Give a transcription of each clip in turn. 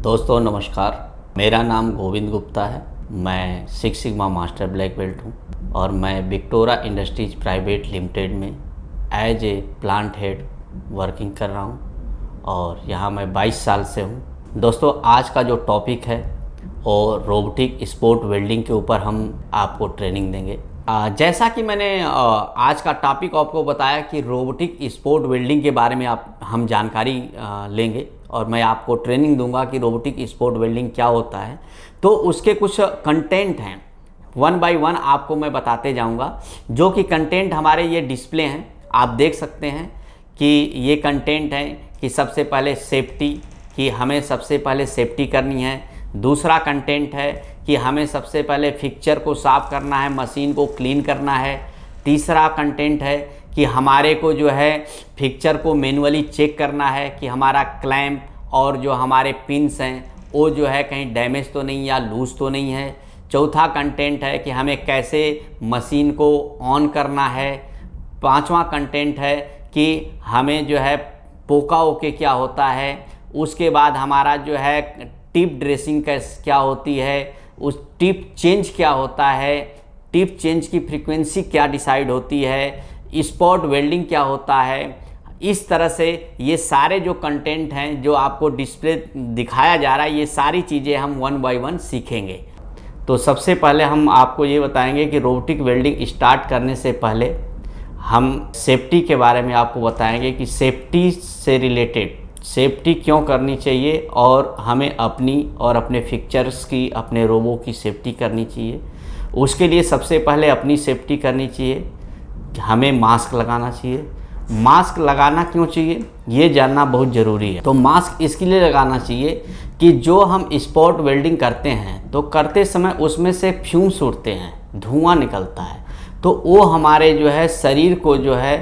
दोस्तों नमस्कार, मेरा नाम गोविंद गुप्ता है। मैं six sigma master black belt हूँ और मैं विक्टोरा इंडस्ट्रीज प्राइवेट लिमिटेड में as a plant head working कर रहा हूँ और यहाँ मैं 22 साल से हूँ। दोस्तों आज का जो टॉपिक है और रोबोटिक स्पोर्ट वेल्डिंग के ऊपर हम आपको ट्रेनिंग देंगे। जैसा कि मैंने आज का टॉपिक आपको बताया कि रोबोटिक स्पोर्ट वेल्डिंग के बारे में हम जानकारी लेंगे और मैं आपको ट्रेनिंग दूंगा कि रोबोटिक स्पोर्ट वेल्डिंग क्या होता है। तो उसके कुछ कंटेंट हैं, वन बाय वन आपको मैं बताते जाऊंगा। जो कि कंटेंट हमारे ये डिस्प्ले हैं, आप देख सकते हैं कि ये कंटेंट है कि सबसे पहले सेफ्टी, कि हमें सबसे पहले सेफ्टी करनी है। दूसरा कंटेंट है कि हमें सबसे पहले फिक्चर को साफ़ करना है, मशीन को क्लीन करना है। तीसरा कंटेंट है कि हमारे को जो है फिक्चर को मैनुअली चेक करना है कि हमारा क्लैंप और जो हमारे पिन्स हैं वो जो है कहीं डैमेज तो नहीं या लूज़ तो नहीं है। चौथा कंटेंट है कि हमें कैसे मशीन को ऑन करना है। पांचवा कंटेंट है कि हमें जो है पोका ओके क्या होता है। उसके बाद हमारा जो है टिप ड्रेसिंग क्या होती है, उस टिप चेंज क्या होता है, टिप चेंज की फ्रीक्वेंसी क्या डिसाइड होती है, स्पॉट वेल्डिंग क्या होता है। इस तरह से ये सारे जो कंटेंट हैं जो आपको डिस्प्ले दिखाया जा रहा है, ये सारी चीज़ें हम वन बाय वन सीखेंगे। तो सबसे पहले हम आपको ये बताएंगे कि रोबोटिक वेल्डिंग स्टार्ट करने से पहले हम सेफ्टी के बारे में आपको बताएंगे कि सेफ्टी से रिलेटेड सेफ्टी क्यों करनी चाहिए और हमें अपनी और अपने फिक्चर्स की, अपने रोबो की सेफ्टी करनी चाहिए। उसके लिए सबसे पहले अपनी सेफ्टी करनी चाहिए, हमें मास्क लगाना चाहिए। मास्क लगाना क्यों चाहिए ये जानना बहुत ज़रूरी है। तो मास्क इसके लिए लगाना चाहिए कि जो हम स्पॉट वेल्डिंग करते हैं तो करते समय उसमें से फ्यूम्स उड़ते हैं, धुआं निकलता है, तो वो हमारे जो है शरीर को जो है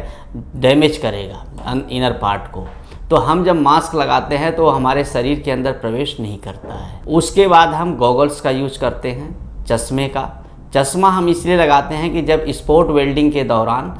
डैमेज करेगा, इनर पार्ट को। तो हम जब मास्क लगाते हैं तो हमारे शरीर के अंदर प्रवेश नहीं करता है। उसके बाद हम गॉगल्स का यूज़ करते हैं, चश्मे का। चश्मा हम इसलिए लगाते हैं कि जब स्पॉट वेल्डिंग के दौरान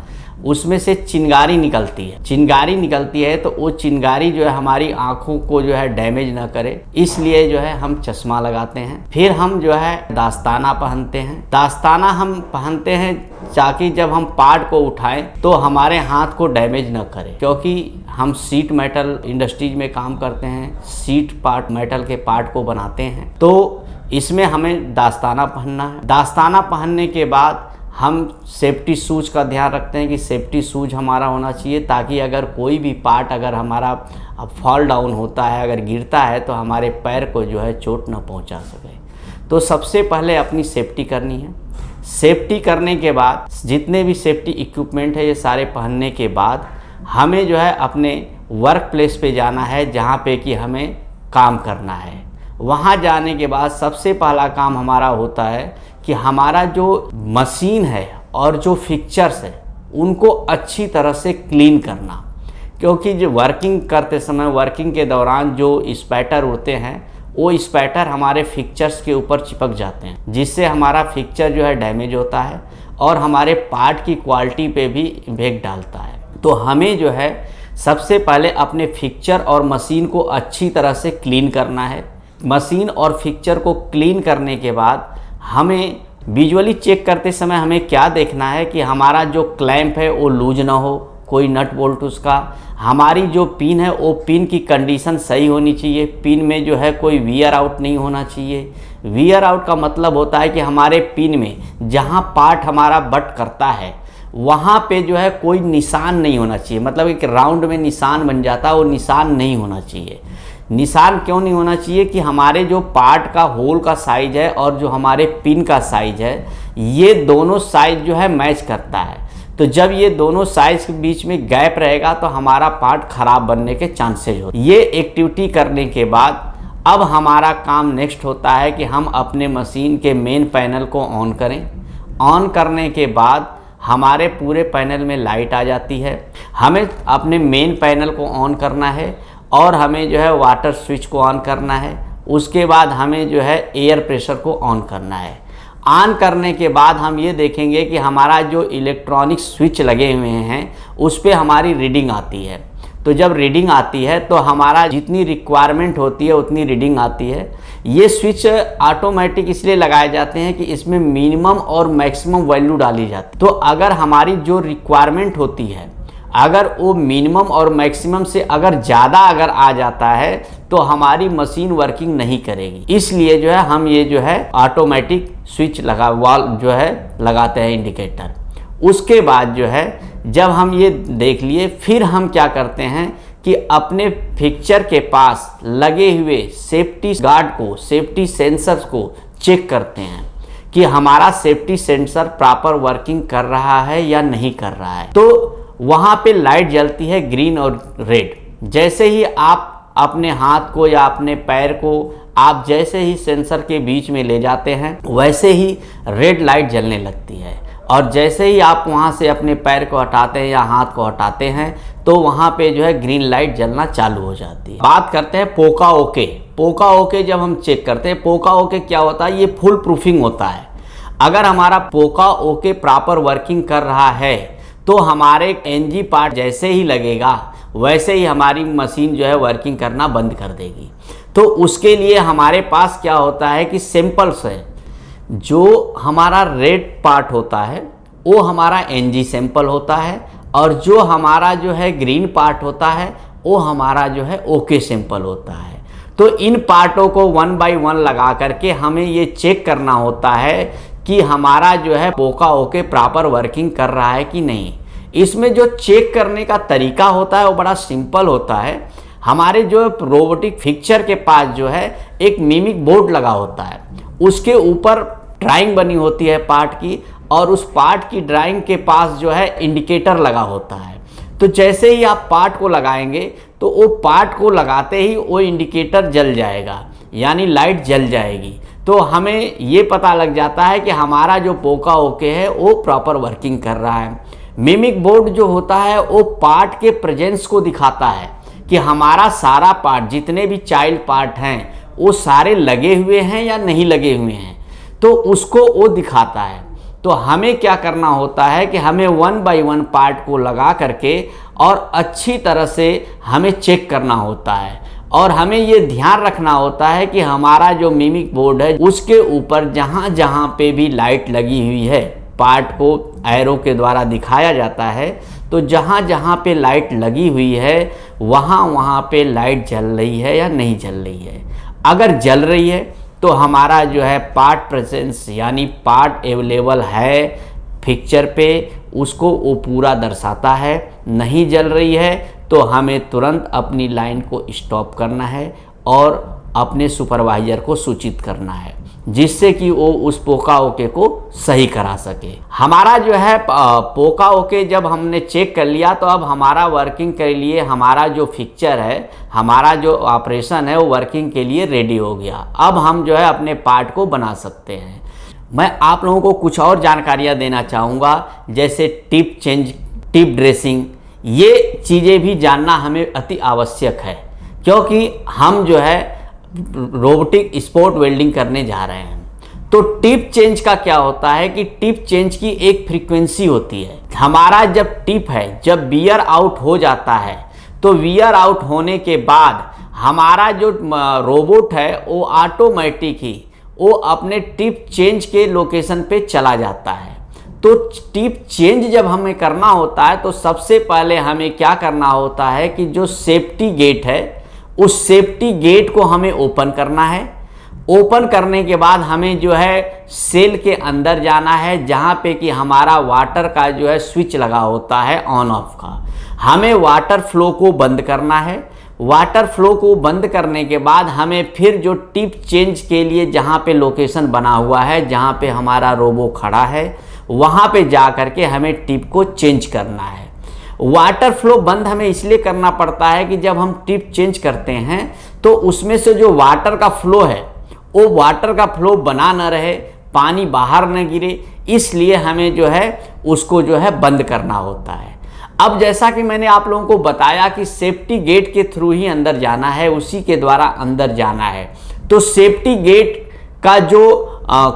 उसमें से चिंगारी निकलती है तो वो चिंगारी जो है हमारी आँखों को जो है डैमेज ना करे, इसलिए जो है हम चश्मा लगाते हैं। फिर हम जो है दास्ताना पहनते हैं। दास्ताना हम पहनते हैं ताकि जब हम पार्ट को उठाएं तो हमारे हाथ को डैमेज ना करे, क्योंकि हम सीट मेटल इंडस्ट्रीज में काम करते हैं, सीट पार्ट मेटल के पार्ट को बनाते हैं, तो इसमें हमें दास्ताना पहनना है। दास्ताना पहनने के बाद हम सेफ्टी शूज़ का ध्यान रखते हैं कि सेफ्टी शूज़ हमारा होना चाहिए, ताकि अगर कोई भी पार्ट अगर हमारा फॉल डाउन होता है, अगर गिरता है तो हमारे पैर को जो है चोट न पहुंचा सके। तो सबसे पहले अपनी सेफ्टी करनी है। सेफ्टी करने के बाद जितने भी सेफ्टी इक्विपमेंट है ये सारे पहनने के बाद हमें जो है अपने वर्क प्लेस पे जाना है, जहाँ पे कि हमें काम करना है। वहाँ जाने के बाद सबसे पहला काम हमारा होता है कि हमारा जो मशीन है और जो फिक्चर्स है उनको अच्छी तरह से क्लीन करना, क्योंकि जो वर्किंग करते समय, वर्किंग के दौरान जो स्पैटर उड़ते हैं वो स्पैटर हमारे फिक्चर्स के ऊपर चिपक जाते हैं, जिससे हमारा फिक्चर जो है डैमेज होता है और हमारे पार्ट की क्वालिटी पे भी इम्पैक्ट डालता है। तो हमें जो है सबसे पहले अपने फिक्चर और मशीन को अच्छी तरह से क्लीन करना है। मशीन और फिक्चर को क्लीन करने के बाद हमें विजुअली चेक करते समय हमें क्या देखना है कि हमारा जो क्लैंप है वो लूज ना हो, कोई नट बोल्ट उसका, हमारी जो पिन है वो पिन की कंडीशन सही होनी चाहिए। पिन में जो है कोई वियर आउट नहीं होना चाहिए। वियर आउट का मतलब होता है कि हमारे पिन में जहाँ पार्ट हमारा बट करता है वहाँ पे जो है कोई निशान नहीं होना चाहिए, मतलब एक राउंड में निशान बन जाता है, वो निशान नहीं होना चाहिए। निशान क्यों नहीं होना चाहिए कि हमारे जो पार्ट का होल का साइज है और जो हमारे पिन का साइज है, ये दोनों साइज जो है मैच करता है। तो जब ये दोनों साइज के बीच में गैप रहेगा तो हमारा पार्ट खराब बनने के चांसेज होते हैं। ये एक्टिविटी करने के बाद अब हमारा काम नेक्स्ट होता है कि हम अपने मशीन के मेन पैनल को ऑन करें। ऑन करने के बाद हमारे पूरे पैनल में लाइट आ जाती है। हमें अपने मेन पैनल को ऑन करना है और हमें जो है वाटर स्विच को ऑन करना है। उसके बाद हमें जो है एयर प्रेशर को ऑन करना है। ऑन करने के बाद हम ये देखेंगे कि हमारा जो इलेक्ट्रॉनिक स्विच लगे हुए हैं उस पर हमारी रीडिंग आती है। तो जब रीडिंग आती है तो हमारा जितनी रिक्वायरमेंट होती है उतनी रीडिंग आती है। ये स्विच ऑटोमेटिक इसलिए लगाए जाते हैं कि इसमें मिनिमम और मैक्सिमम वैल्यू डाली जाती है। तो अगर हमारी जो रिक्वायरमेंट होती है अगर वो मिनिमम और मैक्सिमम से अगर ज़्यादा अगर आ जाता है तो हमारी मशीन वर्किंग नहीं करेगी। इसलिए जो है हम ये जो है ऑटोमेटिक स्विच लगाते हैं इंडिकेटर। उसके बाद जो है जब हम ये देख लिए फिर हम क्या करते हैं कि अपने फिक्चर के पास लगे हुए सेफ्टी गार्ड को, सेफ्टी सेंसर्स को चेक करते हैं कि हमारा सेफ्टी सेंसर प्रॉपर वर्किंग कर रहा है या नहीं कर रहा है। तो वहाँ पे लाइट जलती है ग्रीन और रेड। जैसे ही आप अपने हाथ को या अपने पैर को आप जैसे ही सेंसर के बीच में ले जाते हैं वैसे ही रेड लाइट जलने लगती है, और जैसे ही आप वहाँ से अपने पैर को हटाते हैं या हाथ को हटाते हैं तो वहाँ पे जो है ग्रीन लाइट जलना चालू हो जाती है। बात करते हैं पोका ओके। पोका ओके जब हम चेक करते हैं, पोका ओके क्या होता है, ये फुल प्रूफिंग होता है। अगर हमारा पोका ओके प्रॉपर वर्किंग कर रहा है तो हमारे एनजी पार्ट जैसे ही लगेगा वैसे ही हमारी मशीन जो है वर्किंग करना बंद कर देगी। तो उसके लिए हमारे पास क्या होता है कि सैंपल्स है, जो हमारा रेड पार्ट होता है वो हमारा एनजी सैंपल होता है, और जो हमारा जो है ग्रीन पार्ट होता है वो हमारा जो है ओके सैंपल होता है। तो इन पार्टों को 1 बाय 1 लगा करके हमें ये चेक करना होता है कि हमारा जो है पोका ओके प्रॉपर वर्किंग कर रहा है कि नहीं। इसमें जो चेक करने का तरीका होता है वो बड़ा सिंपल होता है। हमारे जो रोबोटिक फिक्चर के पास जो है एक मिमिक बोर्ड लगा होता है, उसके ऊपर ड्राइंग बनी होती है पार्ट की, और उस पार्ट की ड्राइंग के पास जो है इंडिकेटर लगा होता है। तो जैसे ही आप पार्ट को लगाएंगे तो वो पार्ट को लगाते ही वो इंडिकेटर जल जाएगा, यानी लाइट जल जाएगी। तो हमें ये पता लग जाता है कि हमारा जो पोका ओके है वो प्रॉपर वर्किंग कर रहा है। मिमिक बोर्ड जो होता है वो पार्ट के प्रेजेंस को दिखाता है कि हमारा सारा पार्ट, जितने भी चाइल्ड पार्ट हैं वो सारे लगे हुए हैं या नहीं लगे हुए हैं, तो उसको वो दिखाता है। तो हमें क्या करना होता है कि हमें 1 बाय 1 पार्ट को लगा करके और अच्छी तरह से हमें चेक करना होता है, और हमें ये ध्यान रखना होता है कि हमारा जो मिमिक बोर्ड है उसके ऊपर जहाँ जहाँ पे भी लाइट लगी हुई है, पार्ट को एरो के द्वारा दिखाया जाता है, तो जहाँ जहाँ पे लाइट लगी हुई है वहाँ वहाँ पे लाइट जल रही है या नहीं जल रही है। अगर जल रही है तो हमारा जो है पार्ट प्रेजेंस यानी पार्ट अवेलेबल है पिक्चर पे, उसको वो पूरा दर्शाता है। नहीं जल रही है तो हमें तुरंत अपनी लाइन को स्टॉप करना है और अपने सुपरवाइजर को सूचित करना है, जिससे कि वो उस पोका ओके को सही करा सके। हमारा जो है पोका ओके जब हमने चेक कर लिया तो अब हमारा वर्किंग के लिए हमारा जो फिक्चर है, हमारा जो ऑपरेशन है वो वर्किंग के लिए रेडी हो गया। अब हम जो है अपने पार्ट को बना सकते हैं। मैं आप लोगों को कुछ और जानकारियाँ देना चाहूँगा, जैसे टिप चेंज, टिप ड्रेसिंग, ये चीज़ें भी जानना हमें अति आवश्यक है, क्योंकि हम जो है रोबोटिक स्पॉट वेल्डिंग करने जा रहे हैं। तो टिप चेंज का क्या होता है कि टिप चेंज की एक फ्रीक्वेंसी होती है। हमारा जब टिप है, जब वियर आउट हो जाता है, तो वियर आउट होने के बाद हमारा जो रोबोट है वो ऑटोमेटिक ही वो अपने टिप चेंज के लोकेशन पे चला जाता है। तो टिप चेंज जब हमें करना होता है तो सबसे पहले हमें क्या करना होता है कि जो सेफ्टी गेट है उस सेफ्टी गेट को हमें ओपन करना है। ओपन करने के बाद हमें जो है सेल के अंदर जाना है, जहाँ पे कि हमारा वाटर का जो है स्विच लगा होता है ऑन ऑफ का। हमें वाटर फ्लो को बंद करना है। वाटर फ्लो को बंद करने के बाद हमें फिर जो टिप चेंज के लिए जहाँ पे लोकेशन बना हुआ है, जहाँ पे हमारा रोबो खड़ा है, वहाँ पे जा कर के हमें टिप को चेंज करना है। वाटर फ्लो बंद हमें इसलिए करना पड़ता है कि जब हम टिप चेंज करते हैं तो उसमें से जो वाटर का फ्लो है वो वाटर का फ्लो बना न रहे, पानी बाहर न गिरे, इसलिए हमें जो है उसको जो है बंद करना होता है। अब जैसा कि मैंने आप लोगों को बताया कि सेफ्टी गेट के थ्रू ही अंदर जाना है, उसी के द्वारा अंदर जाना है। तो सेफ्टी गेट का जो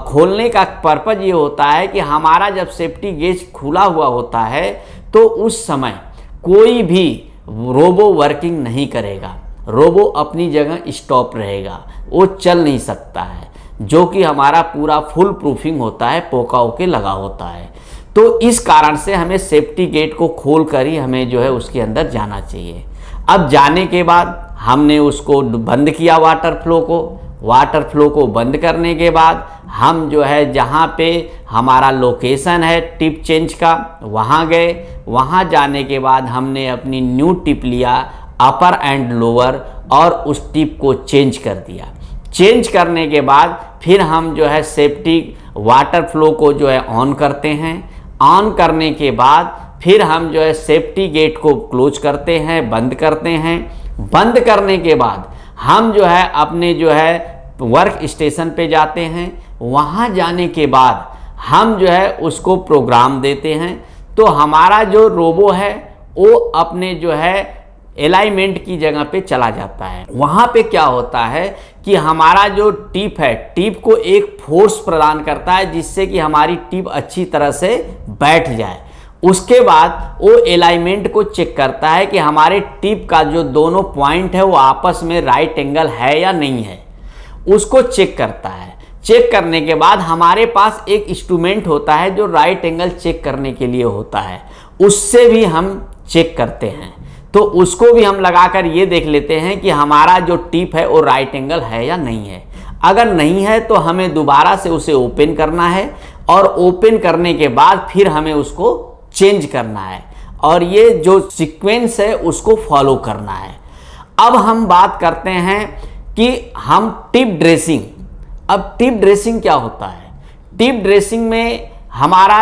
खोलने का पर्पज ये होता है कि हमारा जब सेफ्टी गेट खुला हुआ होता है तो उस समय कोई भी रोबो वर्किंग नहीं करेगा, रोबो अपनी जगह स्टॉप रहेगा, वो चल नहीं सकता है, जो कि हमारा पूरा फुल प्रूफिंग होता है, पोका ओके लगा होता है। तो इस कारण से हमें सेफ्टी गेट को खोल कर ही हमें जो है उसके अंदर जाना चाहिए। अब जाने के बाद हमने उसको बंद किया वाटर फ्लो को बंद करने के बाद हम जो है जहाँ पे हमारा लोकेशन है टिप चेंज का वहाँ गए। वहाँ जाने के बाद हमने अपनी न्यू टिप लिया अपर एंड लोअर और उस टिप को चेंज कर दिया। चेंज करने के बाद फिर हम जो है सेफ्टी वाटर फ्लो को जो है ऑन करते हैं। ऑन करने के बाद फिर हम जो है सेफ्टी गेट को क्लोज करते हैं, बंद करते हैं। बंद करने के बाद हम जो है अपने जो है वर्क स्टेशन पे जाते हैं। वहाँ जाने के बाद हम जो है उसको प्रोग्राम देते हैं। तो हमारा जो रोबो है वो अपने जो है अलाइनमेंट की जगह पे चला जाता है। वहाँ पे क्या होता है कि हमारा जो टिप है, टिप को एक फोर्स प्रदान करता है जिससे कि हमारी टिप अच्छी तरह से बैठ जाए। उसके बाद वो अलाइनमेंट को चेक करता है कि हमारे टिप का जो दोनों पॉइंट है वो आपस में राइट एंगल है या नहीं है, उसको चेक करता है। चेक करने के बाद हमारे पास एक इंस्ट्रूमेंट होता है जो राइट एंगल चेक करने के लिए होता है, उससे भी हम चेक करते हैं। तो उसको भी हम लगाकर ये देख लेते हैं कि हमारा जो टिप है वो राइट एंगल है या नहीं है। अगर नहीं है तो हमें दोबारा से उसे ओपन करना है और ओपन करने के बाद फिर हमें उसको चेंज करना है और ये जो सीक्वेंस है उसको फॉलो करना है। अब हम बात करते हैं कि हम टिप ड्रेसिंग। अब टिप ड्रेसिंग क्या होता है? टिप ड्रेसिंग में हमारा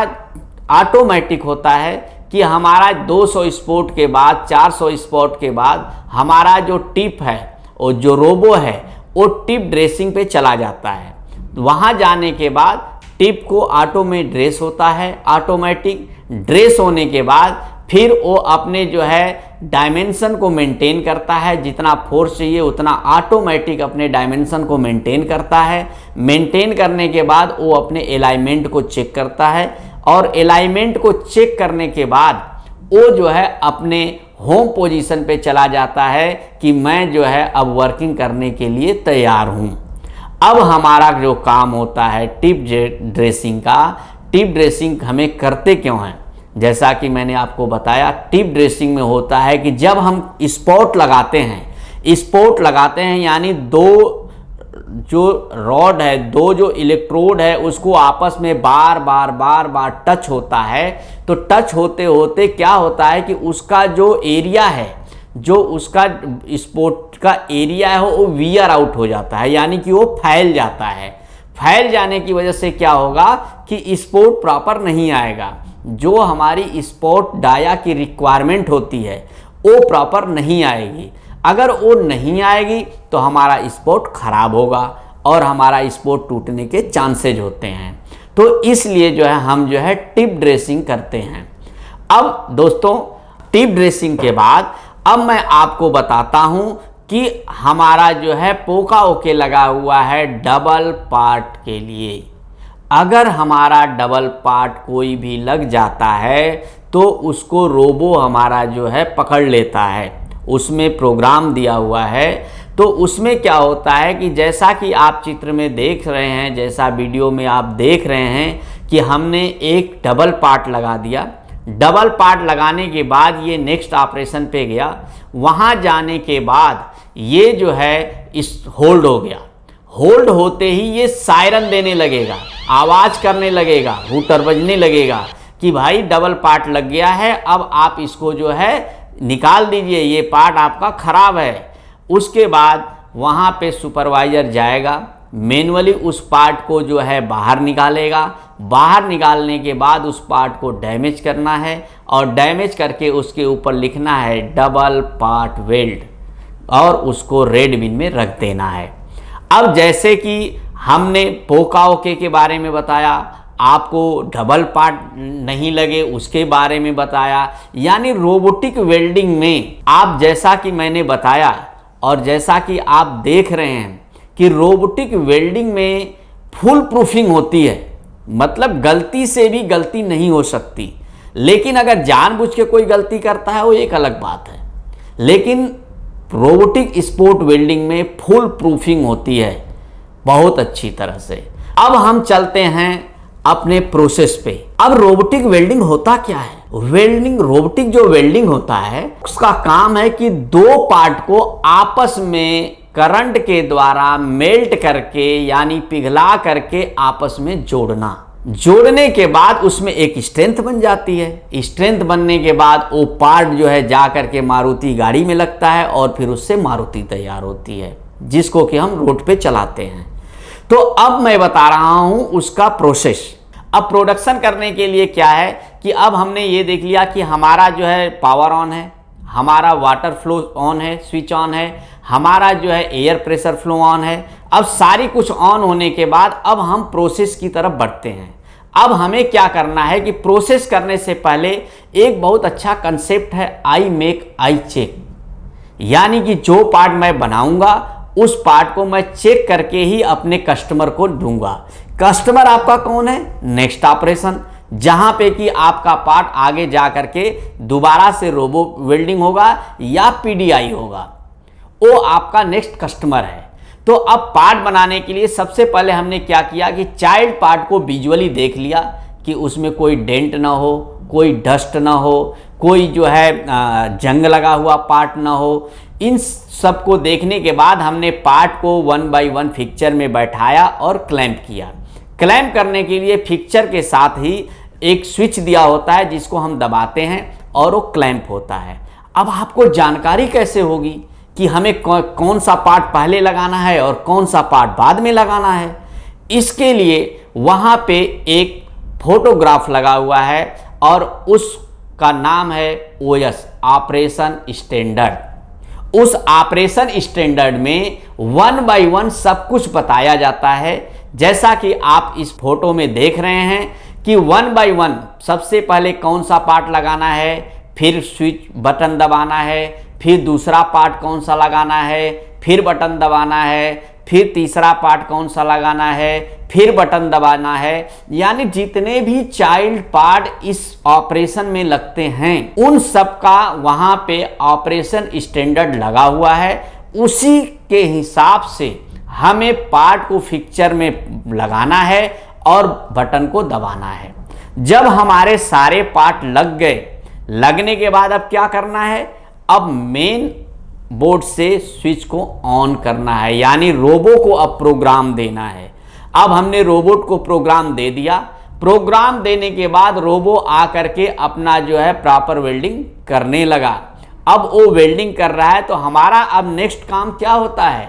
ऑटोमेटिक होता है कि हमारा 200 स्पॉट के बाद 400 स्पॉट के बाद हमारा जो टिप है और जो रोबो है वो टिप ड्रेसिंग पे चला जाता है। वहाँ जाने के बाद टिप को ऑटो में ड्रेस होता है। ऑटोमेटिक ड्रेस होने के बाद फिर वो अपने जो है डायमेंशन को मेंटेन करता है, जितना फोर्स चाहिए उतना ऑटोमेटिक अपने डायमेंशन को मेंटेन करता है। मेंटेन करने के बाद वो अपने अलाइनमेंट को चेक करता है और अलाइनमेंट को चेक करने के बाद वो जो है अपने होम पोजीशन पे चला जाता है कि मैं जो है अब वर्किंग करने के लिए तैयार हूँ। अब हमारा जो काम होता है टिप ड्रेसिंग का, टिप ड्रेसिंग हमें करते क्यों हैं? जैसा कि मैंने आपको बताया, टिप ड्रेसिंग में होता है कि जब हम स्पॉट लगाते हैं यानी दो जो रॉड है, दो जो इलेक्ट्रोड है उसको आपस में बार बार टच होता है। तो टच होते होते क्या होता है कि उसका जो एरिया है, जो उसका स्पॉट का एरिया है वो वियर आउट हो जाता है, यानी कि वो फैल जाता है। फैल जाने की वजह से क्या होगा कि स्पॉट प्रॉपर नहीं आएगा। जो हमारी स्पॉट डाया की रिक्वायरमेंट होती है वो प्रॉपर नहीं आएगी। अगर वो नहीं आएगी तो हमारा स्पॉट खराब होगा और हमारा स्पॉट टूटने के चांसेज होते हैं। तो इसलिए जो है हम जो है टिप ड्रेसिंग करते हैं। अब दोस्तों टिप ड्रेसिंग के बाद अब मैं आपको बताता हूं कि हमारा जो है पोका ओके लगा हुआ है डबल पार्ट के लिए। अगर हमारा डबल पार्ट कोई भी लग जाता है तो उसको रोबो हमारा जो है पकड़ लेता है। उसमें प्रोग्राम दिया हुआ है। तो उसमें क्या होता है कि जैसा कि आप चित्र में देख रहे हैं, जैसा वीडियो में आप देख रहे हैं कि हमने एक डबल पार्ट लगा दिया। डबल पार्ट लगाने के बाद ये नेक्स्ट ऑपरेशन पे गया। वहाँ जाने के बाद ये जो है इस होल्ड हो गया। होल्ड होते ही ये सायरन देने लगेगा, आवाज़ करने लगेगा, हूटर बजने लगेगा कि भाई डबल पार्ट लग गया है, अब आप इसको जो है निकाल दीजिए, ये पार्ट आपका ख़राब है। उसके बाद वहाँ पे सुपरवाइज़र जाएगा, मैनुअली उस पार्ट को जो है बाहर निकालेगा। बाहर निकालने के बाद उस पार्ट को डैमेज करना है और डैमेज करके उसके ऊपर लिखना है डबल पार्ट वेल्ड और उसको रेड बिन में रख देना है। अब जैसे कि हमने पोका ओके के बारे में बताया, आपको डबल पार्ट नहीं लगे उसके बारे में बताया, यानी रोबोटिक वेल्डिंग में आप जैसा कि मैंने बताया और जैसा कि आप देख रहे हैं कि रोबोटिक वेल्डिंग में फुल प्रूफिंग होती है, मतलब गलती से भी गलती नहीं हो सकती। लेकिन अगर जानबूझ के कोई गलती करता है वो एक अलग बात है। लेकिन रोबोटिक स्पोर्ट वेल्डिंग में फुल प्रूफिंग होती है बहुत अच्छी तरह से। अब हम चलते हैं अपने प्रोसेस पे। अब रोबोटिक वेल्डिंग होता क्या है? रोबोटिक जो वेल्डिंग होता है उसका काम है कि दो पार्ट को आपस में करंट के द्वारा मेल्ट करके यानी पिघला करके आपस में जोड़ने के बाद उसमें एक स्ट्रेंथ बन जाती है। स्ट्रेंथ बनने के बाद वो पार्ट जो है जा करके मारुति गाड़ी में लगता है और फिर उससे मारुति तैयार होती है, जिसको कि हम रोड पे चलाते हैं। तो अब मैं बता रहा हूं उसका प्रोसेस। अब प्रोडक्शन करने के लिए क्या है कि अब हमने ये देख लिया कि हमारा जो है पावर ऑन है, हमारा वाटर फ्लो ऑन है, स्विच ऑन है, हमारा जो है एयर प्रेशर फ्लो ऑन है। अब सारी कुछ ऑन होने के बाद अब हम प्रोसेस की तरफ बढ़ते हैं। अब हमें क्या करना है कि प्रोसेस करने से पहले एक बहुत अच्छा कंसेप्ट है आई मेक आई चेक, यानी कि जो पार्ट मैं बनाऊंगा उस पार्ट को मैं चेक करके ही अपने कस्टमर को दूंगा। कस्टमर आपका कौन है? नेक्स्ट ऑपरेशन, जहां पे कि आपका पार्ट आगे जा करके दोबारा से रोबो वेल्डिंग होगा या पीडीआई होगा, वो आपका नेक्स्ट कस्टमर है। तो अब पार्ट बनाने के लिए सबसे पहले हमने क्या किया कि चाइल्ड पार्ट को विजुअली देख लिया कि उसमें कोई डेंट ना हो, कोई डस्ट ना हो, कोई जो है जंग लगा हुआ पार्ट ना हो। इन सब को देखने के बाद हमने पार्ट को 1 बाय 1 फिक्चर में बैठाया और क्लैंप किया। क्लैंप करने के लिए फिक्चर के साथ ही एक स्विच दिया होता है जिसको हम दबाते हैं और वो क्लैंप होता है। अब आपको जानकारी कैसे होगी कि हमें कौन सा पार्ट पहले लगाना है और कौन सा पार्ट बाद में लगाना है? इसके लिए वहाँ पे एक फोटोग्राफ लगा हुआ है और उसका नाम है OS ऑपरेशन स्टैंडर्ड। उस ऑपरेशन स्टैंडर्ड में 1 बाय 1 सब कुछ बताया जाता है। जैसा कि आप इस फोटो में देख रहे हैं कि 1 बाय 1 सबसे पहले कौन सा पार्ट लगाना है, फिर स्विच बटन दबाना है, फिर दूसरा पार्ट कौन सा लगाना है, फिर बटन दबाना है, फिर तीसरा पार्ट कौन सा लगाना है, फिर बटन दबाना है। यानी जितने भी चाइल्ड पार्ट इस ऑपरेशन में लगते हैं उन सब का वहाँ पे ऑपरेशन स्टैंडर्ड लगा हुआ है। उसी के हिसाब से हमें पार्ट को फिक्चर में लगाना है और बटन को दबाना है। जब हमारे सारे पार्ट लग गए, लगने के बाद अब क्या करना है? अब मेन बोर्ड से स्विच को ऑन करना है, यानी रोबो को अब प्रोग्राम देना है। अब हमने रोबोट को प्रोग्राम दे दिया। प्रोग्राम देने के बाद रोबो आ करके अपना जो है प्रॉपर वेल्डिंग करने लगा। अब वो वेल्डिंग कर रहा है तो हमारा अब नेक्स्ट काम क्या होता है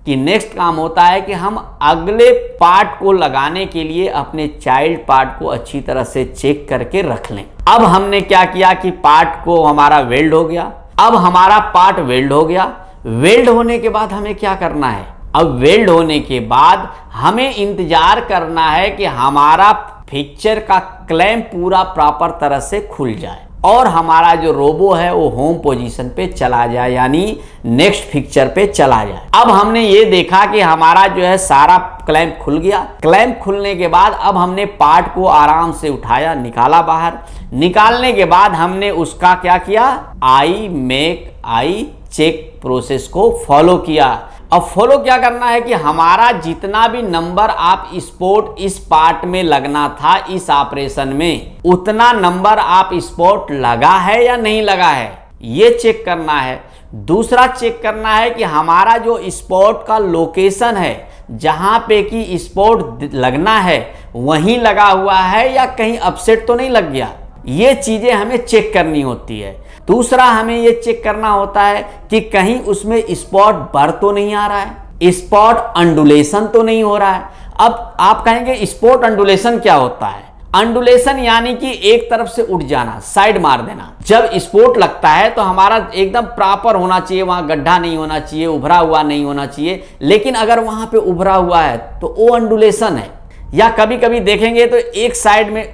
कि नेक्स्ट काम होता है कि हम अगले पार्ट को लगाने के लिए अपने चाइल्ड पार्ट को अच्छी तरह से चेक करके रख लें। अब हमने क्या किया कि पार्ट को हमारा वेल्ड हो गया। अब हमारा पार्ट वेल्ड हो गया। वेल्ड होने के बाद हमें क्या करना है? अब वेल्ड होने के बाद हमें इंतजार करना है कि हमारा फिक्चर का क्लैंप पूरा प्रॉपर तरह से खुल जाए और हमारा जो रोबो है वो होम पोजीशन पे चला जाए, यानी नेक्स्ट फिक्चर पे चला जाए। अब हमने ये देखा कि हमारा जो है सारा क्लैंप खुल गया। क्लैंप खुलने के बाद अब हमने पार्ट को आराम से उठाया, निकाला बाहर। निकालने के बाद हमने उसका क्या किया? I make I check process को फॉलो किया। अब फॉलो क्या करना है कि हमारा जितना भी नंबर आप स्पॉट इस पार्ट में लगना था इस ऑपरेशन में, उतना नंबर आप स्पॉट लगा है या नहीं लगा है, ये चेक करना है। दूसरा चेक करना है कि हमारा जो स्पॉट का लोकेशन है, जहां पे कि स्पॉट लगना है वहीं लगा हुआ है या कहीं अपसेट तो नहीं लग गया। ये चीजें हमें चेक करनी होती है। दूसरा हमें ये चेक करना होता है कि कहीं उसमें स्पॉट बर तो नहीं आ रहा है, स्पॉट अंडुलेशन तो नहीं हो रहा है। अब आप कहेंगे स्पॉट अंडुलेशन क्या होता है? अंडुलेशन यानी कि एक तरफ से उठ जाना, साइड मार देना। जब स्पॉट लगता है तो हमारा एकदम प्रॉपर होना चाहिए, वहां गड्ढा नहीं होना चाहिए, उभरा हुआ नहीं होना चाहिए। लेकिन अगर वहां पे उभरा हुआ है तो वो अंडुलेशन है। या कभी कभी देखेंगे तो एक साइड में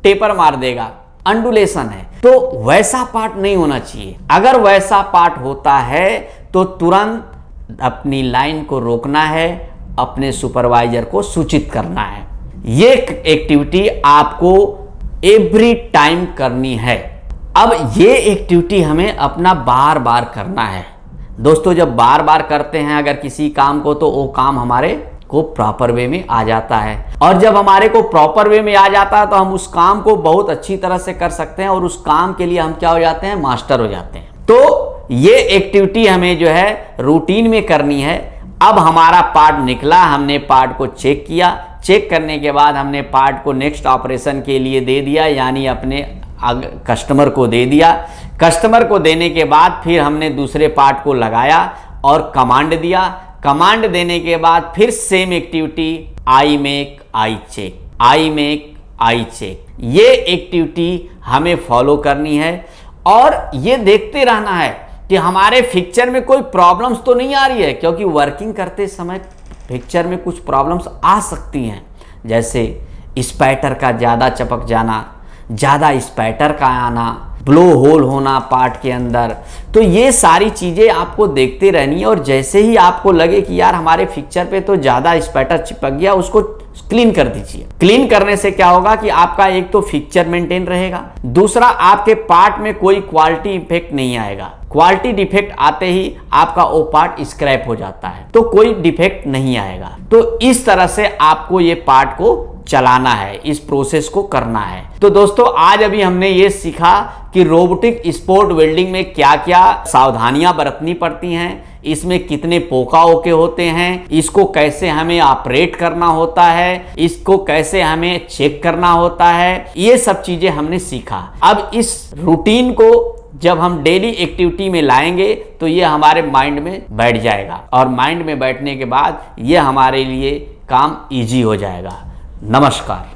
टेपर मार देगा, अंडुलेशन है। तो वैसा पार्ट नहीं होना चाहिए। अगर वैसा पार्ट होता है तो तुरंत अपनी लाइन को रोकना है, अपने सुपरवाइजर को सूचित करना है। ये एक्टिविटी आपको एवरी टाइम करनी है। अब ये एक्टिविटी हमें अपना बार बार करना है दोस्तों। जब बार बार करते हैं अगर किसी काम को, तो वो काम हमारे को प्रॉपर वे में आ जाता है, और जब हमारे को प्रॉपर वे में आ जाता है तो हम उस काम को बहुत अच्छी तरह से कर सकते हैं, और उस काम के लिए हम क्या हो जाते हैं, मास्टर हो जाते हैं। तो ये एक्टिविटी हमें जो है रूटीन में करनी है। अब हमारा पार्ट निकला, हमने पार्ट को चेक किया, चेक करने के बाद हमने पार्ट को नेक्स्ट ऑपरेशन के लिए दे दिया, यानी अपने कस्टमर को दे दिया। कस्टमर को देने के बाद फिर हमने दूसरे पार्ट को लगाया और कमांड दिया। कमांड देने के बाद फिर same activity, I make I check, I make I check, ये एक्टिविटी हमें फॉलो करनी है। और ये देखते रहना है कि हमारे पिक्चर में कोई प्रॉब्लम्स तो नहीं आ रही है, क्योंकि वर्किंग करते समय पिक्चर में कुछ प्रॉब्लम्स आ सकती हैं, जैसे स्पैटर का ज़्यादा चपक जाना, ज़्यादा स्पैटर का आना, ब्लो होल होना पार्ट के अंदर। तो ये सारी चीज़ें आपको देखते रहनी है, और जैसे ही आपको लगे कि यार हमारे पिक्चर पे तो ज़्यादा स्पैटर चिपक गया, उसको क्लीन कर दीजिए। क्लीन करने से क्या होगा कि आपका एक तो पिक्चर मेंटेन रहेगा, दूसरा आपके पार्ट में कोई क्वालिटी इफेक्ट नहीं आएगा। क्वालिटी डिफेक्ट आते ही आपका वो पार्ट स्क्रैप हो जाता है, तो कोई डिफेक्ट नहीं आएगा। तो इस तरह से आपको ये पार्ट को चलाना है, इस प्रोसेस को करना है। तो दोस्तों आज अभी हमने ये सीखा कि रोबोटिक स्पोर्ट वेल्डिंग में क्या क्या सावधानियां बरतनी पड़ती हैं, इसमें कितने पोका ओके होते हैं, इसको कैसे हमें ऑपरेट करना होता है, इसको कैसे हमें चेक करना होता है, ये सब चीजें हमने सीखा। अब इस रूटीन को जब हम डेली एक्टिविटी में लाएंगे तो ये हमारे माइंड में बैठ जाएगा, और माइंड में बैठने के बाद ये हमारे लिए काम इजी हो जाएगा। नमस्कार।